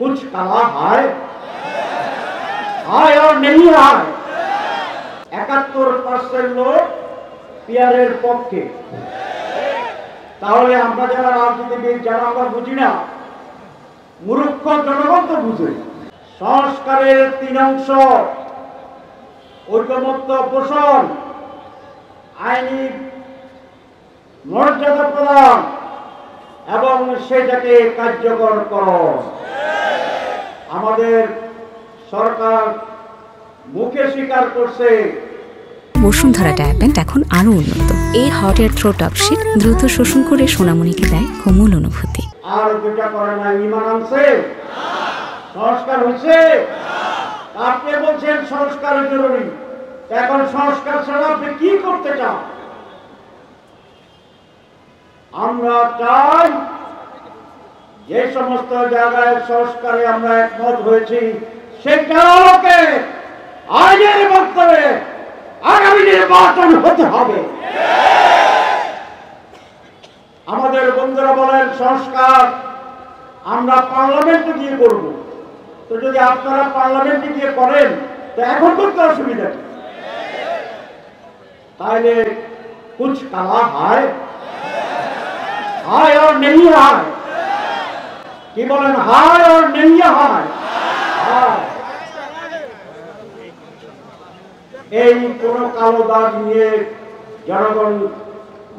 कुछ कला है और नहीं है। 71% লোক পিয়ারের পক্ষে। তাহলে আমরা যারা রাজনীতিবিদ, যারা আমরা বুঝি না, মূর্খ জনগণ তো বুঝে। সংস্কারের 3 অংশ: ঐকমত্য পোষণ, আইনি মর্যাদা প্রদান এবং সেটাকে কার্যকর করণ। আমাদের সরকার মুখে স্বীকার করছে বসুন্ধরা ডায়াপেন্ট এখন আরো উন্নত। এই hot air through top sheet দ্রুত শোষণ করে সোনামণিকে দেয় কোমল অনুভূতি। আর যেটা করে না, ইমান আনছে, সংস্কার হয়েছে। আপনি বলছেন সংস্কার জরুরি, এখন সংস্কার ছাড়া আপনি কি করতে চান? আমরা চাই যে সমস্ত জায়গায় সংস্কারে আমরা একমত হয়েছি সেটার আলোকে আইনের মাধ্যমে আগামী নির্বাচন হতে হবে। আমাদের বন্ধুরা বলেন সংস্কার আমরা পার্লামেন্টে গিয়ে করব। তো যদি আপনারা পার্লামেন্টে গিয়ে করেন তো এখন করতে অসুবিধা কি? তাহলে कुछ कला है और नहीं है। কি বলেন? হায় और नहीं है। এই কোন কালো দাগ নিয়ে জনগণ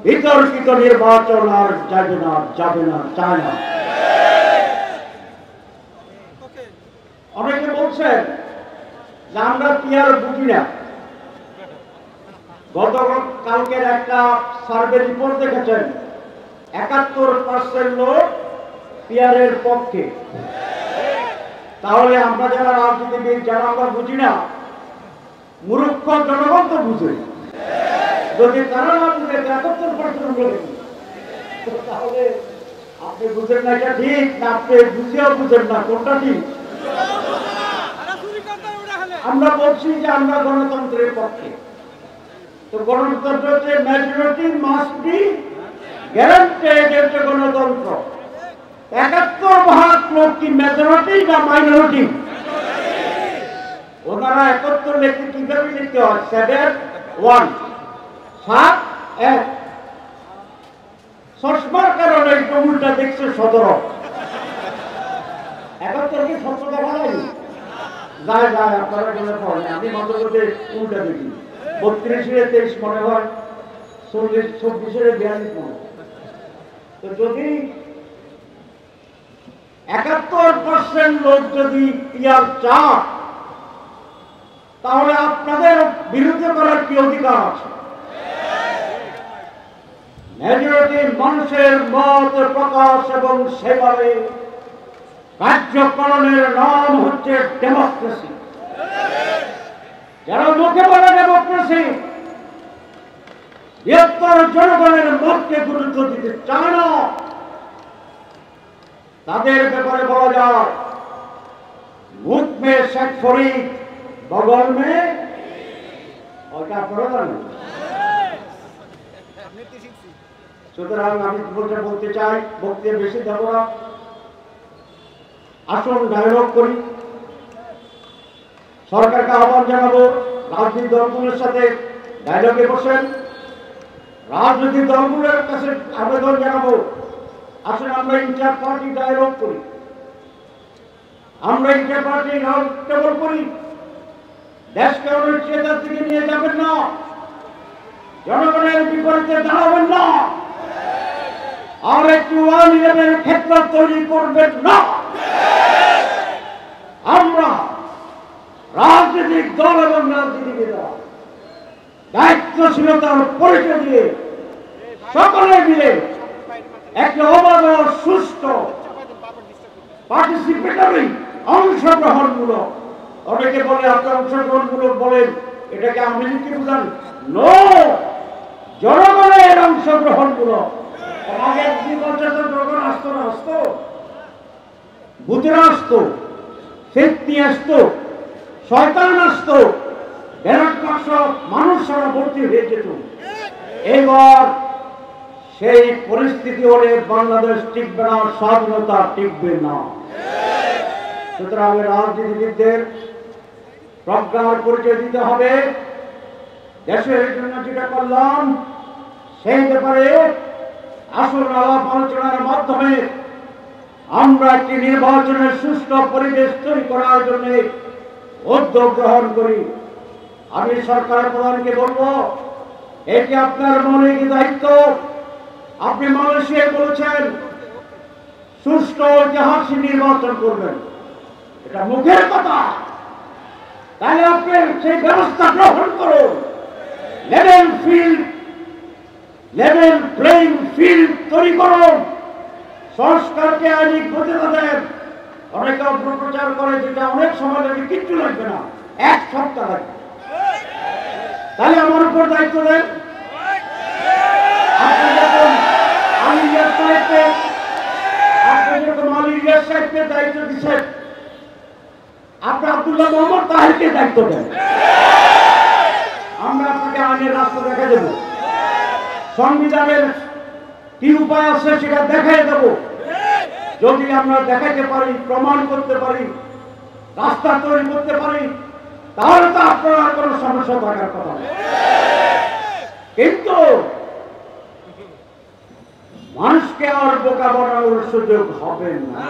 বিতর্কিত নির্বাচন আর যাবে না, চায় না। অনেকে বলছেন যে আমরা পিয়ার বুঝি না। গতকালকের একটা সার্ভে রিপোর্ট দেখেছেন, 71% লোক পিয়ারের পক্ষে। তাহলে আমরা যারা রাজনীতিবিদ, যারা আমরা বুঝি না, মূর্খ জনগণ তো বুঝে। যদি তারা না বুঝে 73% বলে, তাহলে আপনি বুঝেন না এটা ঠিক, না আপনি বুঝেও বুঝেন না কোনটা ঠিক। আমরা বলছি যে আমরা গণতন্ত্রের পক্ষে। তো গণতন্ত্র হচ্ছে মেজরিটি মাস্ট বি গ্যারান্টেড, এটা গণতন্ত্র। 71% লোক কি মেজরিটি না মাইনরিটি? ওনারা 71 লিখতে কিভাবে লিখতে হয়? 7-1 7-1। চশমার কারণে একটু উল্টা দেখছে 17। 71 কি 17 দেখা যায়নি? যায় আপনারা বলে পড়েন, আমি মাত্র করতে উল্টা দেখি। 32-23 মনে হয়, 40-24-42 মনে হয়। তো যদি 71% লোক যদি পিয়ার চান, তাহলে আপনাদের বিরুদ্ধে করার কি অধিকার আছে? মেজরিটি মানুষের মত প্রকাশ এবং সেভাবে কার্যকরণের নাম হচ্ছে ডেমোক্রেসি। যারা মুখে বলে ডেমোক্রেসি, বৃহত্তর জনগণের মতকে গুরুত্ব দিতে চায় না, তাদের ব্যাপারে বলা যায় মুখ মে শেখ ফরিদ, বগল মে ওটা প্রধান। সুতরাং আমি বলতে চাই, বক্তব্য বেশি দেব না, আসুন ডায়লগ করি। সরকারকে আহ্বান জানাবো, রাজনৈতিক দলগুলোর সাথে ডায়লগে বসেন। রাজনৈতিক দলগুলোর কাছে আবেদন জানাবো, আসুন আমরা ইন্টার পার্টি ডায়লগ করি, আমরা ইন্টার পার্টি রাউন্ড টেবল করি। দেশকে অনিশ্চয়তার দিকে নিয়ে যাবেন না, জনগণের বিপরীতে দাঁড়াবেন না, আর একটি 1-11 ক্ষেত্র তৈরি করবেন না। আমরা রাজনৈতিক দল এবং রাজনীতিবিদরা দায়িত্বশীলতার পরিচয় দিয়ে সকলে মিলে একটা অবাধ সুষ্ঠু পার্টিসিপেটরি অংশগ্রহণমূলক, অনেকে বলে আপনার অংশগ্রহণমূলক বলেন, এটাকে আমি কি বুঝান? নো, জনগণের অংশগ্রহণমূলক। আগে কি বলছে, জনগণ আসতো না, আসতো বুথেরা, আসতো ফেতনি, আসতো শয়তান, আসতো ব্যালট বাক্স মানুষ সারা ভর্তি হয়ে যেত। এবার সেই পরিস্থিতি হলে বাংলাদেশ টিকবে না, স্বাধীনতা টিকবে না। সুতরাং রাজনীতিবিদদের প্রজ্ঞার পরিচয় দিতে হবে। দেশের জন্য যেটা করলাম সেই ব্যাপারে আসল আলাপ আলোচনার মাধ্যমে আমরা একটি নির্বাচনের সুষ্ঠু পরিবেশ তৈরি করার জন্য উদ্যোগ গ্রহণ করি। আমি সরকার প্রধানকে বলবো, এটি আপনার মৌলিক দায়িত্ব। আপনি মানুষকে বলেছেন সুষ্ঠু ঐতিহাসিক নির্বাচন করবেন, এটা মুখের কথা। তাহলে আপনি সেই ব্যবস্থা গ্রহণ করুন। লেভেল প্লেইং ফিল্ড তৈরি করুন। সংস্কারকে আইনিক বৈধতা দেন। অনেকে অপপ্রচার করে যেটা অনেক সময় লাগে, কিচ্ছু লাগবে না, 1 সপ্তাহ লাগবে। তাহলে আমার উপর দায়িত্ব দেন। আপনি যখন আলিয়ার সাহেবকে দায়িত্ব দিচ্ছেন, আপনি আব্দুল্লাহ মোহাম্মদ তাহেরকে দায়িত্ব দেন। আমরা আপনাকে আইনের রাস্তা দেখা দেব। সংবিধানের কি উপায় আছে সেটা দেখাই দেব। যদি আমরা দেখাইতে পারি, প্রমাণ করতে পারি, রাস্তা তৈরি করতে পারি, তাহলে তো আপনার কোনো সমস্যা থাকার কথা না। কিন্তু মানুষকে আর বোকা বানানোর সুযোগ হবে না।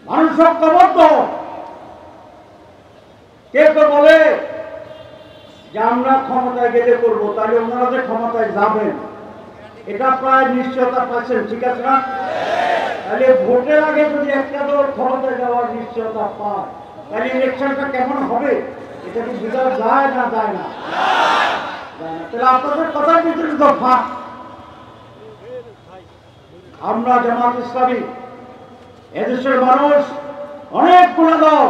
মানুষ ঐক্যবদ্ধ। কেউ তো বলে যে আমরা ক্ষমতায় গেলে করবো, তাহলে ওনারা যে ক্ষমতায় যাবেন এটা প্রায় নিশ্চয়তা পাচ্ছেন, ঠিক আছে না? তাহলে ভোটের আগে যদি একটা দল ক্ষমতায় যাওয়ার নিশ্চয়তা পায়, তাহলে ইলেকশনটা কেমন হবে এটা কি বোঝা যায় না? যায় না। তাহলে আপনাদের কথার ভিতরে তো ফাঁক। আমরা জামাত ইসলামী, এদেশের মানুষ অনেকগুলো দল,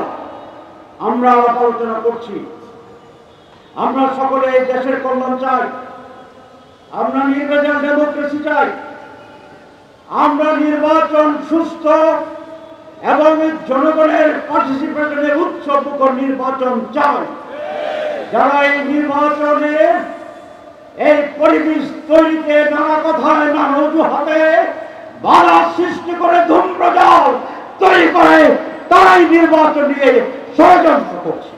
আমরা আলাপ আলোচনা করছি। আমরা সকলে এই দেশের কল্যাণ চাই। আমরা নির্বাচন ডেমোক্রেসি চাই। আমরা নির্বাচন সুস্থ এবং জনগণের পার্টিসিপেশনের উৎসবমুখর নির্বাচন চাই। যারা এই নির্বাচনে এই পরিবেশ তৈরিতে নানা কথায় নানা অজুহাতে বাধা সৃষ্টি করে ধূম্রজাল তৈরি করে, তারাই নির্বাচন নিয়ে ষড়যন্ত্র করছে।